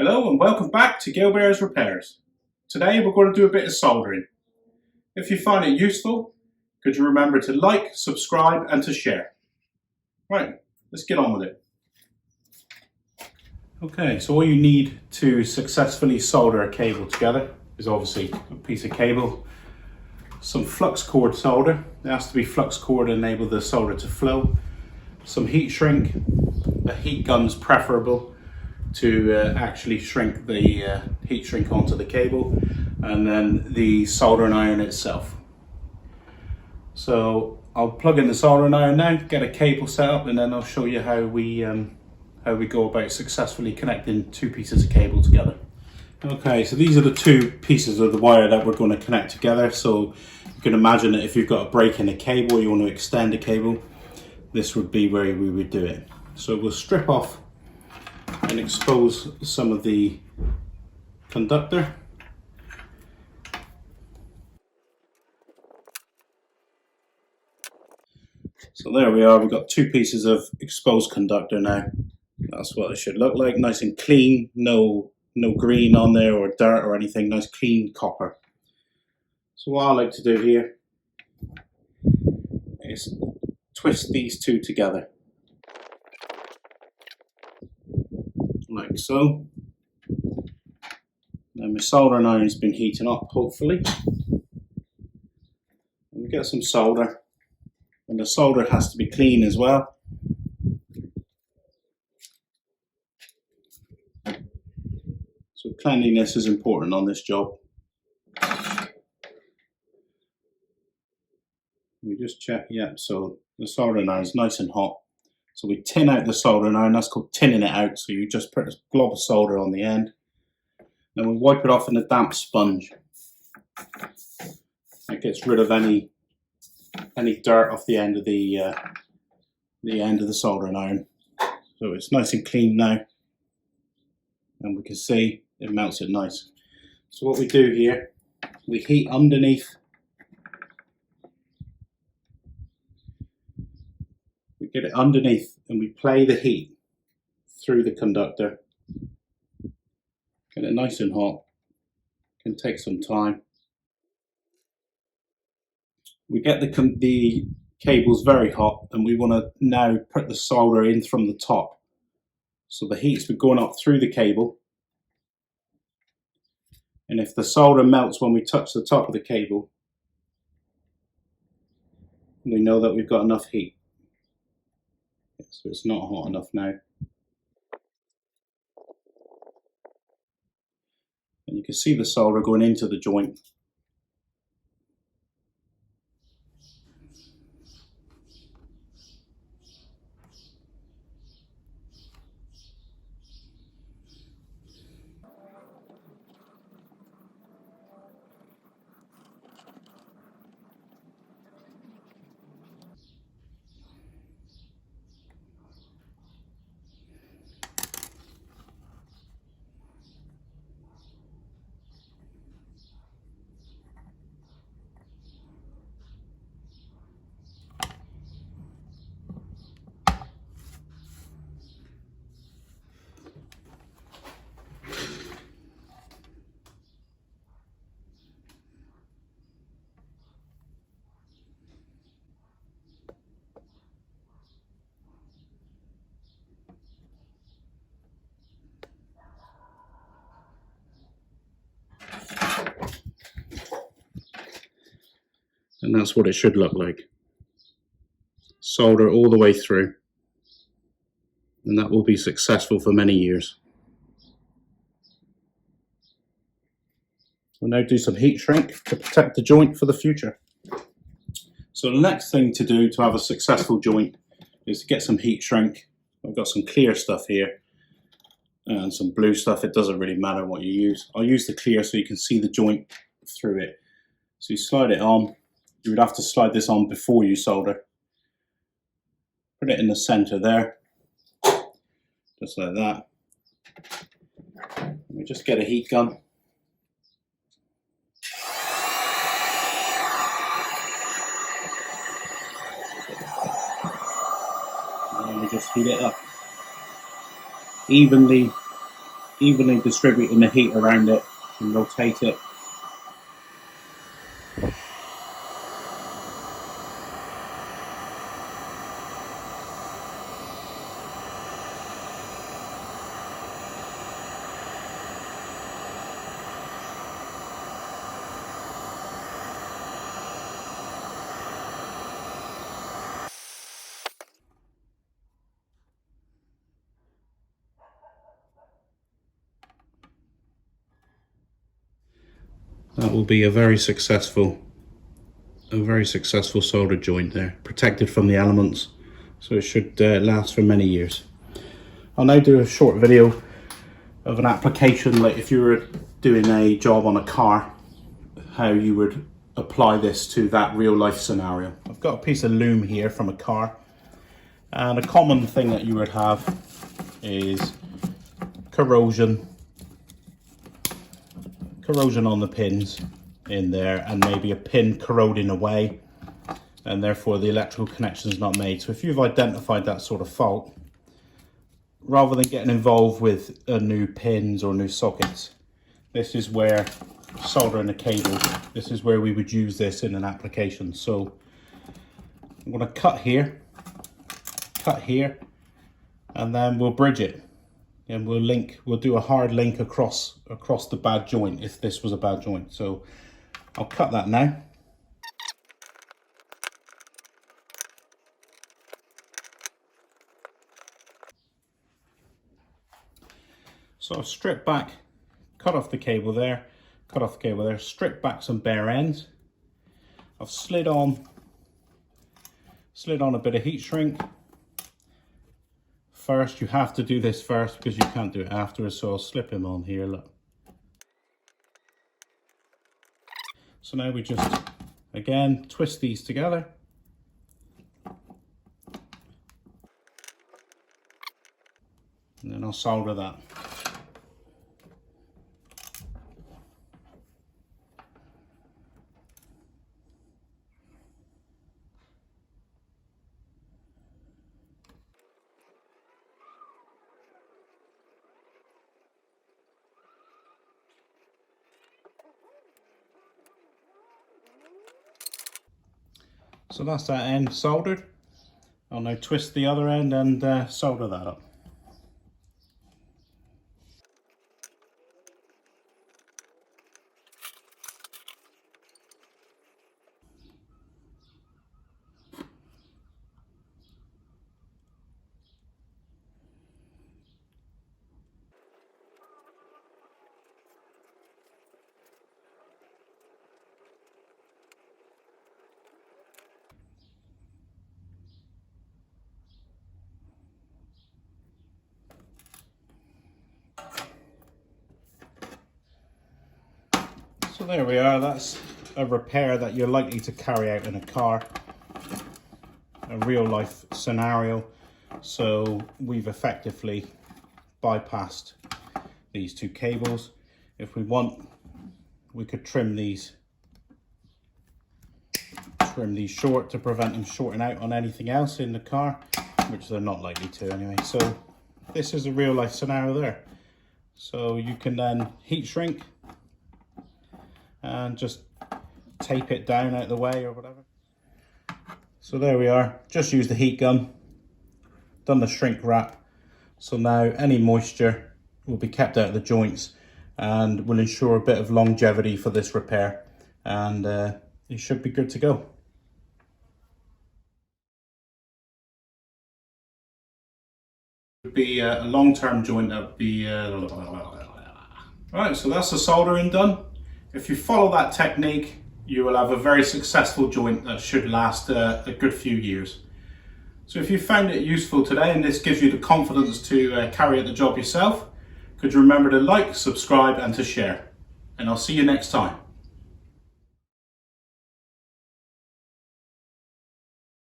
Hello and welcome back to Gilbert's Repairs. Today we're going to do a bit of soldering. If you find it useful, could you remember to like, subscribe and to share. Right, let's get on with it. Okay, so all you need to successfully solder a cable together is obviously a piece of cable, some flux cord solder. It has to be flux cord to enable the solder to flow, some heat shrink. A heat gun's preferable to actually shrink the heat shrink onto the cable, and then the soldering iron itself. So I'll plug in the soldering iron now, get a cable set up, and then I'll show you how we go about successfully connecting two pieces of cable together. Okay, so these are the two pieces of the wire that we're going to connect together. So you can imagine that if you've got a break in the cable, you want to extend the cable, this would be where we would do it. So we'll strip off and expose some of the conductor. So there we are, we've got two pieces of exposed conductor now. That's what it should look like, nice and clean, no green on there or dirt or anything, nice clean copper. So what I like to do here is twist these two together, like so. Now my soldering iron's been heating up, hopefully. And we get some solder, and the solder has to be clean as well. So cleanliness is important on this job. We just check, yeah, so the soldering iron is nice and hot. So we tin out the soldering iron, that's called tinning it out. So you just put a glob of solder on the end. Then we wipe it off in a damp sponge. It gets rid of any dirt off the end of the soldering iron. So it's nice and clean now. And we can see it melts it nice. So what we do here, we heat underneath. We get it underneath and we play the heat through the conductor. Get it nice and hot. Can take some time. We get the cables very hot, and we want to now put the solder in from the top. So the heat's been going up through the cable. And if the solder melts when we touch the top of the cable, we know that we've got enough heat. So it's not hot enough now. And you can see the solder going into the joint. And that's what it should look like. Solder all the way through. And that will be successful for many years. We'll now do some heat shrink to protect the joint for the future. So the next thing to do to have a successful joint is to get some heat shrink. I've got some clear stuff here and some blue stuff. It doesn't really matter what you use. I'll use the clear so you can see the joint through it. So you slide it on. You would have to slide this on before you solder. Put it in the center there, just like that. And we just get a heat gun. And we just heat it up evenly evenly distributing the heat around it and rotate it. That will be a very successful solder joint there, protected from the elements, so it should last for many years. I'll now do a short video of an application, like if you were doing a job on a car, how you would apply this to that real life scenario. I've got a piece of loom here from a car, and a common thing that you would have is corrosion on the pins in there, and maybe a pin corroding away, and therefore the electrical connection is not made. So if you've identified that sort of fault, rather than getting involved with new pins or new sockets, this is where soldering a cable, this is where we would use this in an application. So I'm going to cut here, and then we'll bridge it. And we'll do a hard link across the bad joint if this was a bad joint. So I'll cut that now. So I've stripped back, cut off the cable there, stripped back some bare ends. I've slid on a bit of heat shrink. First, you have to do this first because you can't do it afterwards, so I'll slip him on here, look. So now we just, again, twist these together. And then I'll solder that. So that's that end soldered. I'll now twist the other end and solder that up. So there we are, that's a repair that you're likely to carry out in a car, a real life scenario. So we've effectively bypassed these two cables. If we want, we could trim these short to prevent them shorting out on anything else in the car, which they're not likely to anyway. So this is a real life scenario there. So you can then heat shrink and just tape it down out of the way or whatever. So there we are, just used the heat gun, done the shrink wrap. So now any moisture will be kept out of the joints and will ensure a bit of longevity for this repair, and it should be good to go. Would be a long-term joint that would be right, so that's the soldering done. If you follow that technique, you will have a very successful joint that should last a good few years. So if you found it useful today and this gives you the confidence to carry out the job yourself, could you remember to like, subscribe and to share. And I'll see you next time.